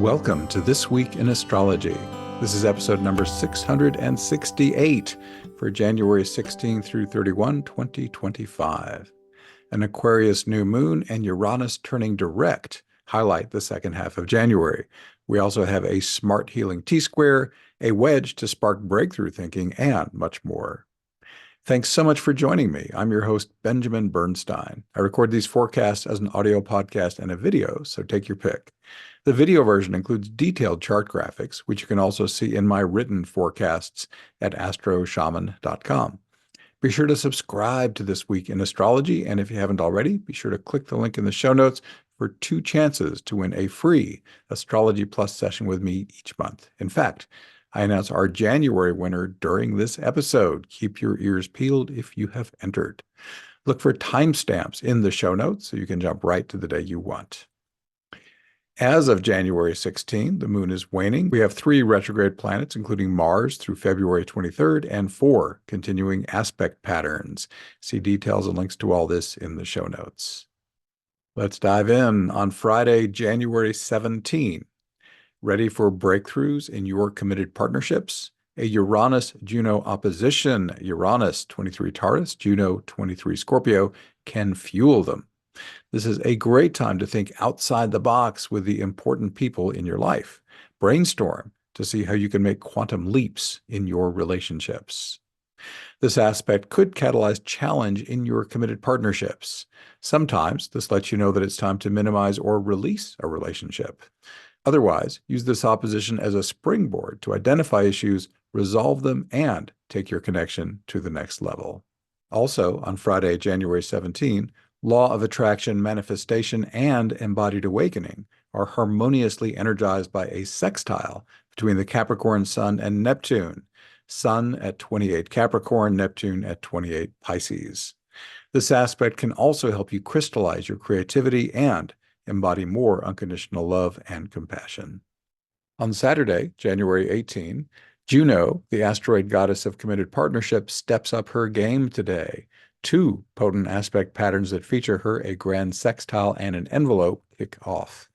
Welcome to This Week in Astrology. This is episode number 668 for January 16 through 31, 2025. An Aquarius new moon and Uranus turning direct highlight the second half of January. We also have a smart healing T-square, a wedge to spark breakthrough thinking, and much more. Thanks so much for joining me. I'm your host, Benjamin Bernstein. I record these forecasts as an audio podcast and a video, so take your pick. The video version includes detailed chart graphics, which you can also see in my written forecasts at astroshaman.com. Be sure to subscribe to This Week in Astrology, and if you haven't already, be sure to click the link in the show notes for 2 chances to win a free Astrology Plus session with me each month. In fact, I announce our January winner during this episode. Keep your ears peeled if you have entered. Look for timestamps in the show notes so you can jump right to the day you want. As of January 16, the moon is waning. We have 3 retrograde planets, including Mars, through February 23rd, and 4 continuing aspect patterns. See details and links to all this in the show notes. Let's dive in. On Friday, January 17, ready for breakthroughs in your committed partnerships? A Uranus-Juno opposition, Uranus 23 Taurus, Juno 23 Scorpio, can fuel them. This is a great time to think outside the box with the important people in your life. Brainstorm to see how you can make quantum leaps in your relationships. This aspect could catalyze challenge in your committed partnerships. Sometimes this lets you know that it's time to minimize or release a relationship. Otherwise, use this opposition as a springboard to identify issues, resolve them, and take your connection to the next level. Also, on Friday, January 17, law of attraction, manifestation, and embodied awakening are harmoniously energized by a sextile between the Capricorn Sun and Neptune, Sun at 28 Capricorn, Neptune at 28 Pisces. This aspect can also help you crystallize your creativity and embody more unconditional love and compassion. On Saturday, January 18, Juno, the asteroid goddess of committed partnerships, steps up her game today. 2 potent aspect patterns that feature her, a grand sextile and an envelope, kick off.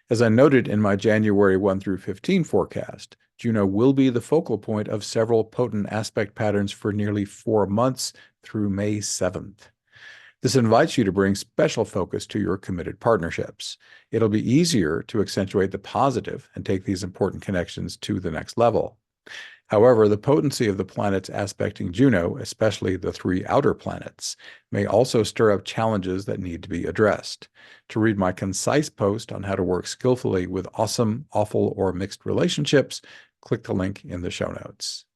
As I noted in my January 1 through 15 forecast, Juno will be the focal point of several potent aspect patterns for nearly 4 months through May 7th. This invites you to bring special focus to your committed partnerships. It'll be easier to accentuate the positive and take these important connections to the next level. However, the potency of the planets aspecting Juno, especially the 3 outer planets, may also stir up challenges that need to be addressed. To read my concise post on how to work skillfully with awesome, awful, or mixed relationships, click the link in the show notes.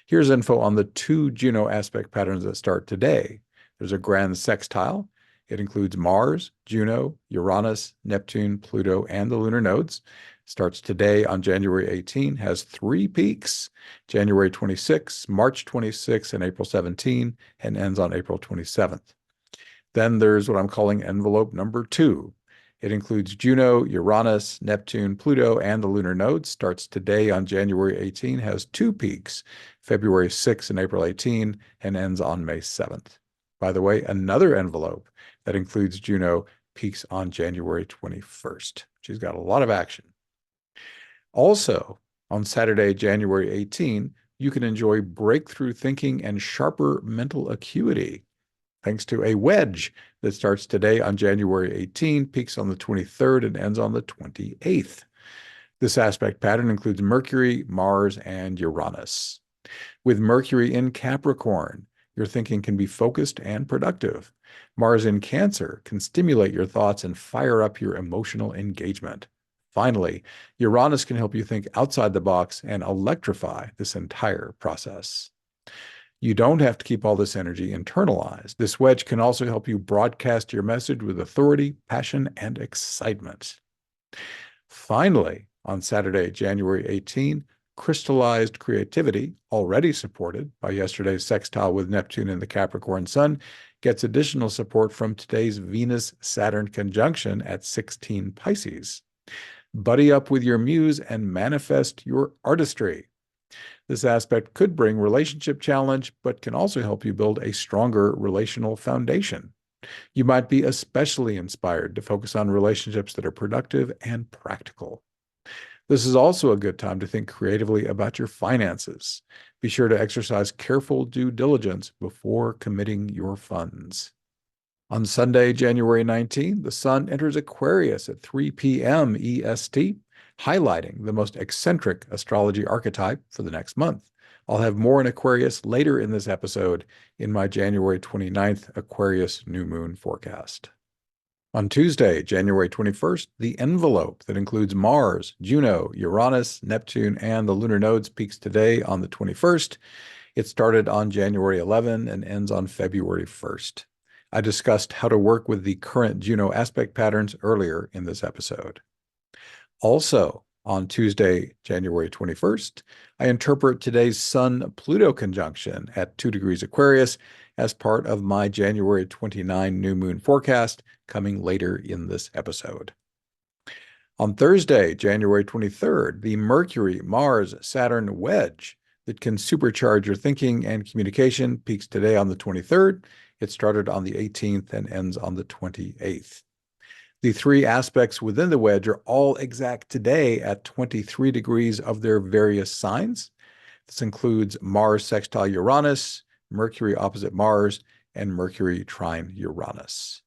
Here's info on the 2 Juno aspect patterns that start today. There's a grand sextile. It includes Mars, Juno, Uranus, Neptune, Pluto, and the lunar nodes. Starts today on January 18, has 3 peaks, January 26, March 26, and April 17, and ends on April 27th. Then there's what I'm calling envelope number 2. It includes Juno, Uranus, Neptune, Pluto, and the lunar nodes. Starts today on January 18, has 2 peaks, February 6 and April 18, and ends on May 7th. By the way, another envelope that includes Juno peaks on January 21st. She's got a lot of action. Also, on Saturday, January 18, you can enjoy breakthrough thinking and sharper mental acuity, thanks to a wedge that starts today on January 18, peaks on the 23rd, and ends on the 28th. This aspect pattern includes Mercury, Mars, and Uranus. With Mercury in Capricorn, your thinking can be focused and productive. Mars in Cancer can stimulate your thoughts and fire up your emotional engagement. Finally, Uranus can help you think outside the box and electrify this entire process. You don't have to keep all this energy internalized. This wedge can also help you broadcast your message with authority, passion, and excitement. Finally, on Saturday, January 18, crystallized creativity, already supported by yesterday's sextile with Neptune and the Capricorn Sun, gets additional support from today's Venus-Saturn conjunction at 16 Pisces. Buddy up with your muse and manifest your artistry. This aspect could bring relationship challenge, but can also help you build a stronger relational foundation. You might be especially inspired to focus on relationships that are productive and practical. This is also a good time to think creatively about your finances. Be sure to exercise careful due diligence before committing your funds. On Sunday, January 19th, the Sun enters Aquarius at 3 p.m. EST, highlighting the most eccentric astrology archetype for the next month. I'll have more in Aquarius later in this episode in my January 29th Aquarius new moon forecast. On Tuesday, January 21st, the envelope that includes Mars, Juno, Uranus, Neptune, and the lunar nodes peaks today on the 21st. It started on January 11 and ends on February 1st. I discussed how to work with the current Juno aspect patterns earlier in this episode. Also, on Tuesday, January 21st, I interpret today's Sun-Pluto conjunction at 2 degrees Aquarius as part of my January 29 new moon forecast coming later in this episode. On Thursday, January 23rd, the Mercury-Mars-Saturn wedge that can supercharge your thinking and communication peaks today on the 23rd. It started on the 18th and ends on the 28th. The three aspects within the wedge are all exact today at 23 degrees of their various signs. This includes Mars sextile Uranus, Mercury opposite Mars, and Mercury trine Uranus.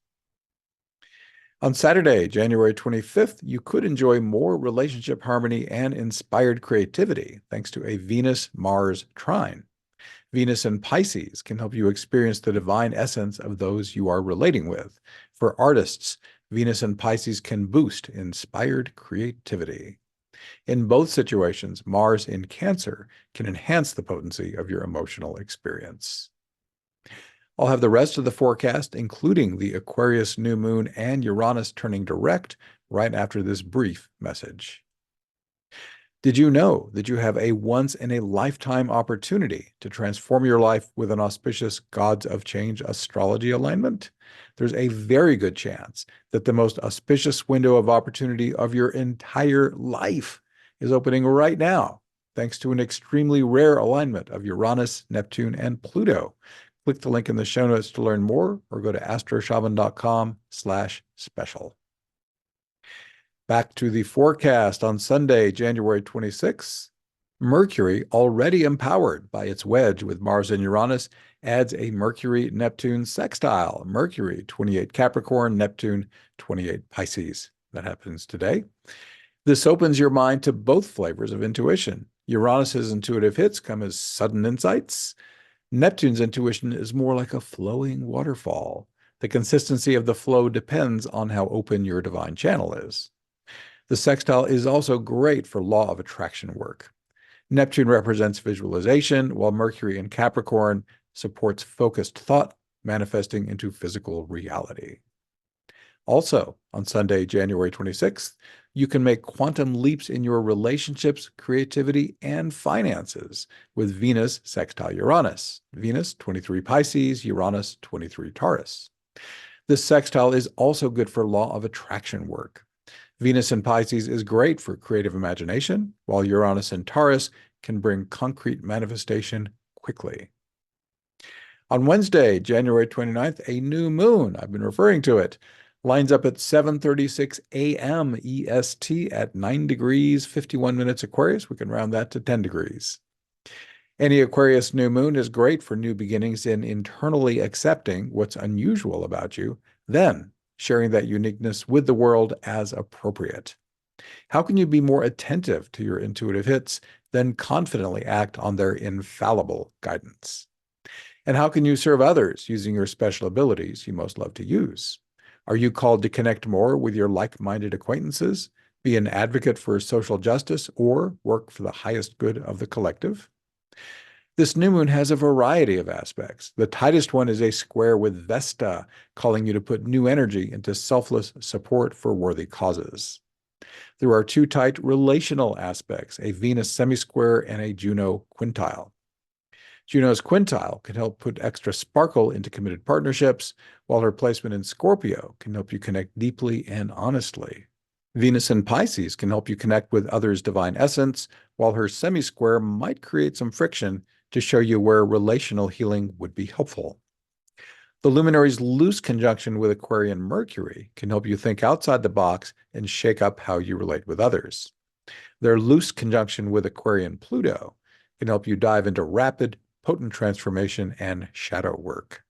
On Saturday, January 25th, you could enjoy more relationship harmony and inspired creativity thanks to a Venus-Mars trine. Venus in Pisces can help you experience the divine essence of those you are relating with. For artists, Venus in Pisces can boost inspired creativity. In both situations, Mars in Cancer can enhance the potency of your emotional experience. I'll have the rest of the forecast, including the Aquarius new moon and Uranus turning direct, right after this brief message. Did you know that you have a once-in-a-lifetime opportunity to transform your life with an auspicious Gods of Change astrology alignment? There's a very good chance that the most auspicious window of opportunity of your entire life is opening right now, thanks to an extremely rare alignment of Uranus, Neptune, and Pluto. Click the link in the show notes to learn more, or go to astroshaman.com/special. Back to the forecast on Sunday, January 26th. Mercury, already empowered by its wedge with Mars and Uranus, adds a Mercury-Neptune sextile. Mercury, 28 Capricorn, Neptune, 28 Pisces. That happens today. This opens your mind to both flavors of intuition. Uranus's intuitive hits come as sudden insights. Neptune's intuition is more like a flowing waterfall. The consistency of the flow depends on how open your divine channel is. The sextile is also great for law of attraction work. Neptune represents visualization, while Mercury in Capricorn supports focused thought, manifesting into physical reality. Also, on Sunday, January 26th, you can make quantum leaps in your relationships, creativity, and finances with Venus sextile Uranus. Venus, 23 Pisces, Uranus, 23 Taurus. This sextile is also good for law of attraction work. Venus in Pisces is great for creative imagination, while Uranus in Taurus can bring concrete manifestation quickly. On Wednesday, January 29th, a new moon, I've been referring to it, lines up at 7:36 a.m. EST at 9 degrees, 51 minutes Aquarius. We can round that to 10 degrees. Any Aquarius new moon is great for new beginnings in internally accepting what's unusual about you, then sharing that uniqueness with the world as appropriate. How can you be more attentive to your intuitive hits than confidently act on their infallible guidance? And how can you serve others using your special abilities you most love to use? Are you called to connect more with your like-minded acquaintances, be an advocate for social justice, or work for the highest good of the collective? This new moon has a variety of aspects. The tightest one is a square with Vesta, calling you to put new energy into selfless support for worthy causes. There are two tight relational aspects, a Venus semisquare and a Juno quintile. Juno's quintile can help put extra sparkle into committed partnerships, while her placement in Scorpio can help you connect deeply and honestly. Venus in Pisces can help you connect with others' divine essence, while her semisquare might create some friction to show you where relational healing would be helpful. The luminary's loose conjunction with Aquarian Mercury can help you think outside the box and shake up how you relate with others. Their loose conjunction with Aquarian Pluto can help you dive into rapid, potent transformation and shadow work.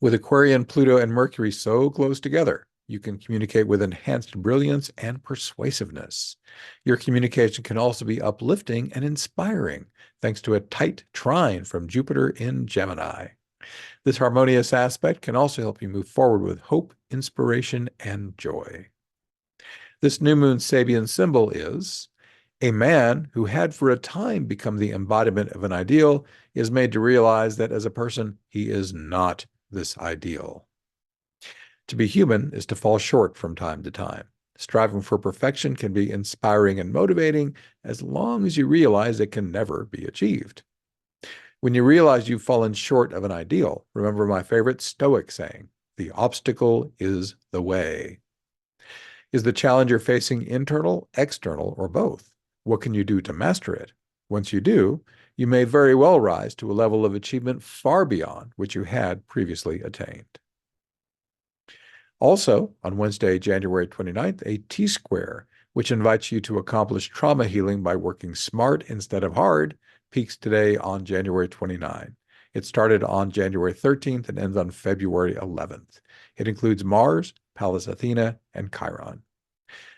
With Aquarian, Pluto, and Mercury so close together, you can communicate with enhanced brilliance and persuasiveness. Your communication can also be uplifting and inspiring, thanks to a tight trine from Jupiter in Gemini. This harmonious aspect can also help you move forward with hope, inspiration, and joy. This new moon Sabian symbol is a man who had for a time become the embodiment of an ideal is made to realize that as a person, he is not this ideal. To be human is to fall short from time to time. Striving for perfection can be inspiring and motivating as long as you realize it can never be achieved. When you realize you've fallen short of an ideal, remember my favorite Stoic saying, the obstacle is the way. Is the challenge you're facing internal, external, or both? What can you do to master it? Once you do, you may very well rise to a level of achievement far beyond which you had previously attained. Also, on Wednesday, January 29th, a T-square, which invites you to accomplish trauma healing by working smart instead of hard, peaks today on January 29. It started on January 13th and ends on February 11th. It includes Mars, Pallas Athena, and Chiron.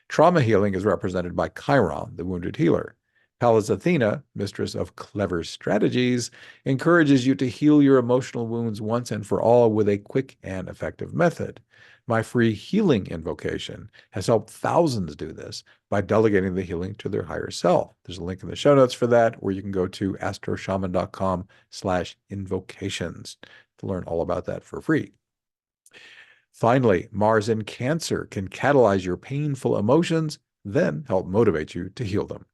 Trauma healing is represented by Chiron, the wounded healer. Pallas Athena, mistress of clever strategies, encourages you to heal your emotional wounds once and for all with a quick and effective method. My free healing invocation has helped thousands do this by delegating the healing to their higher self. There's a link in the show notes for that, or you can go to astroshaman.com/invocations to learn all about that for free. Finally, Mars in Cancer can catalyze your painful emotions, then help motivate you to heal them.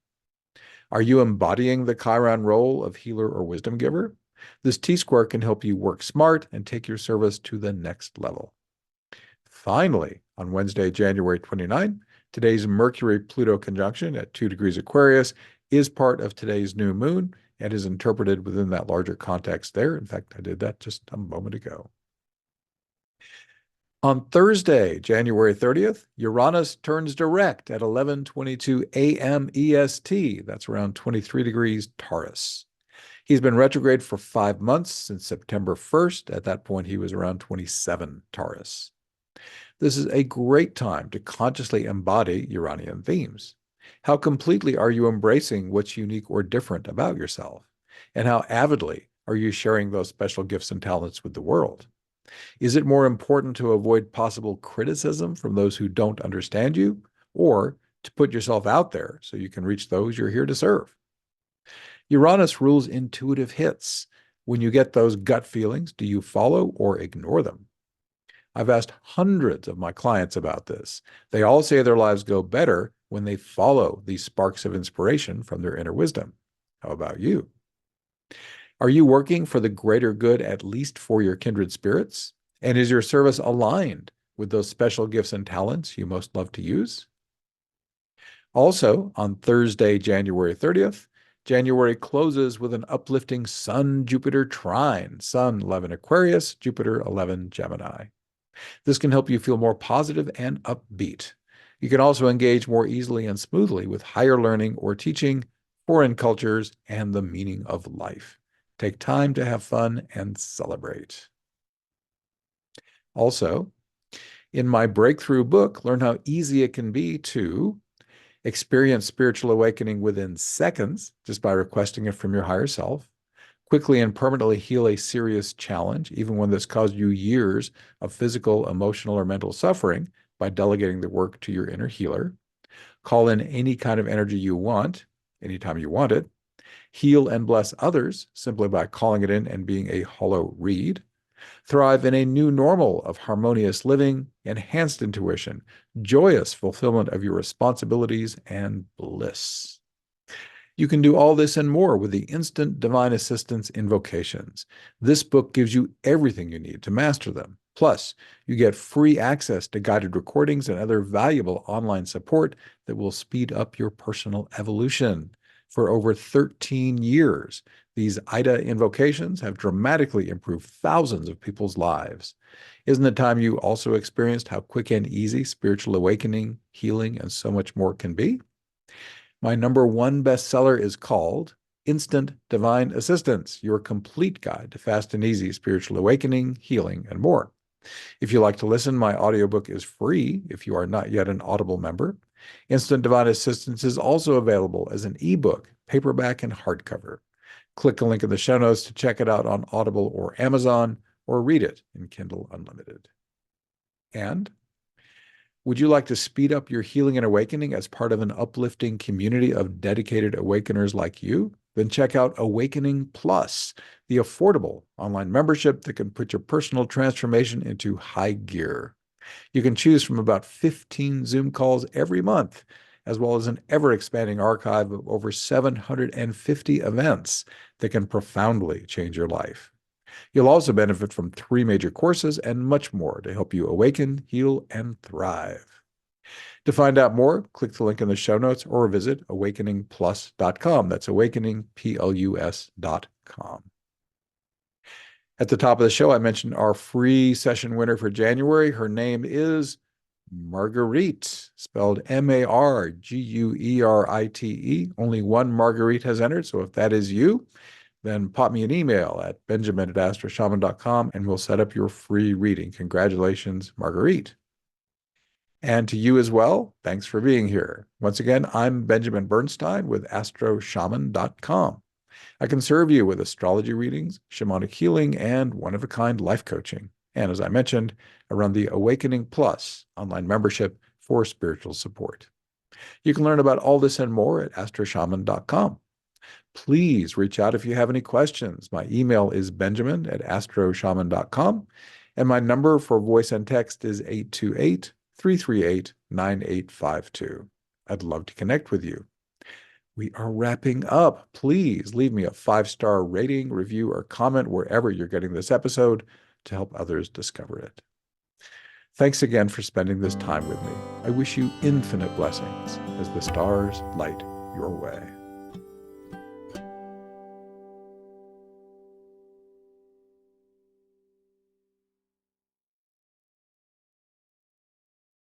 Are you embodying the Chiron role of healer or wisdom giver? This T-square can help you work smart and take your service to the next level. Finally, on Wednesday, January 29, today's Mercury-Pluto conjunction at 2 degrees Aquarius is part of today's new moon and is interpreted within that larger context there. In fact, I did that just a moment ago. On Thursday, January 30th, Uranus turns direct at 11:22 a.m. EST. That's around 23 degrees Taurus. He's been retrograde for 5 months since September 1st. At that point, he was around 27 Taurus. This is a great time to consciously embody Uranian themes. How completely are you embracing what's unique or different about yourself? And how avidly are you sharing those special gifts and talents with the world? Is it more important to avoid possible criticism from those who don't understand you, or to put yourself out there so you can reach those you're here to serve? Uranus rules intuitive hits. When you get those gut feelings, do you follow or ignore them? I've asked hundreds of my clients about this. They all say their lives go better when they follow these sparks of inspiration from their inner wisdom. How about you? Are you working for the greater good, at least for your kindred spirits? And is your service aligned with those special gifts and talents you most love to use? Also, on Thursday, January 30th, January closes with an uplifting Sun-Jupiter trine, Sun 11 Aquarius, Jupiter 11 Gemini. This can help you feel more positive and upbeat. You can also engage more easily and smoothly with higher learning or teaching, foreign cultures, and the meaning of life. Take time to have fun and celebrate. Also, in my breakthrough book, learn how easy it can be to experience spiritual awakening within seconds just by requesting it from your higher self, quickly and permanently heal a serious challenge, even one that's caused you years of physical, emotional, or mental suffering by delegating the work to your inner healer, call in any kind of energy you want, anytime you want it, heal and bless others simply by calling it in and being a hollow reed, thrive in a new normal of harmonious living, enhanced intuition, joyous fulfillment of your responsibilities, and bliss. You can do all this and more with the instant divine assistance invocations. This book gives you everything you need to master them. Plus, you get free access to guided recordings and other valuable online support that will speed up your personal evolution. For over 13 years, these IDA invocations have dramatically improved thousands of people's lives. Isn't it time you also experienced how quick and easy spiritual awakening, healing, and so much more can be? My #1 bestseller is called Instant Divine Assistance, your complete guide to fast and easy spiritual awakening, healing, and more. If you like to listen, my audiobook is free if you are not yet an Audible member. Instant Divine Assistance is also available as an ebook, paperback, and hardcover. Click a link in the show notes to check it out on Audible or Amazon, or read it in Kindle Unlimited. And would you like to speed up your healing and awakening as part of an uplifting community of dedicated awakeners like you? Then check out Awakening Plus, the affordable online membership that can put your personal transformation into high gear. You can choose from about 15 Zoom calls every month, as well as an ever-expanding archive of over 750 events that can profoundly change your life. You'll also benefit from 3 major courses and much more to help you awaken, heal, and thrive. To find out more, click the link in the show notes or visit awakeningplus.com. That's awakeningplus.com. At the top of the show, I mentioned our free session winner for January. Her name is Marguerite, spelled Marguerite. Only one Marguerite has entered, so if that is you, then pop me an email at benjamin@astroshaman.com and we'll set up your free reading. Congratulations, Marguerite. And to you as well, thanks for being here. Once again, I'm Benjamin Bernstein with astroshaman.com. I can serve you with astrology readings, shamanic healing, and one-of-a-kind life coaching. And as I mentioned, I run the Awakening Plus online membership for spiritual support. You can learn about all this and more at astroshaman.com. Please reach out if you have any questions. My email is benjamin@astroshaman.com, and my number for voice and text is 828-338-9852. I'd love to connect with you. We are wrapping up. Please leave me a 5-star rating, review, or comment wherever you're getting this episode to help others discover it. Thanks again for spending this time with me. I wish you infinite blessings as the stars light your way.